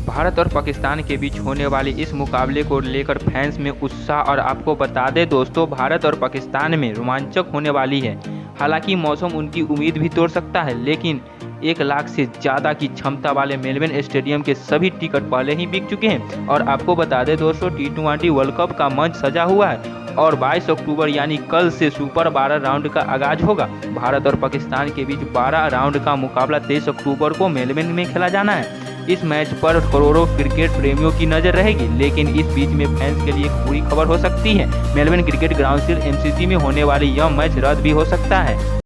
भारत और पाकिस्तान के बीच होने वाले इस मुकाबले को लेकर फैंस में उत्साह। और आपको बता दें दोस्तों, भारत और पाकिस्तान में रोमांचक होने वाली है। हालांकि मौसम उनकी उम्मीद भी तोड़ सकता है, लेकिन 1 लाख से ज़्यादा की क्षमता वाले मेलबर्न स्टेडियम के सभी टिकट पहले ही बिक चुके हैं। और आपको बता दें दोस्तों, T20 वर्ल्ड कप का मंच सजा हुआ है और 22 अक्टूबर यानी कल से सुपर 12 राउंड का आगाज होगा। भारत और पाकिस्तान के बीच 12 राउंड का मुकाबला 23 अक्टूबर को मेलबर्न में खेला जाना है। इस मैच पर करोड़ों क्रिकेट प्रेमियों की नजर रहेगी, लेकिन इस बीच में फैंस के लिए एक बुरी खबर हो सकती है। मेलबर्न क्रिकेट ग्राउंड MCC में होने वाली यह मैच रद्द भी हो सकता है।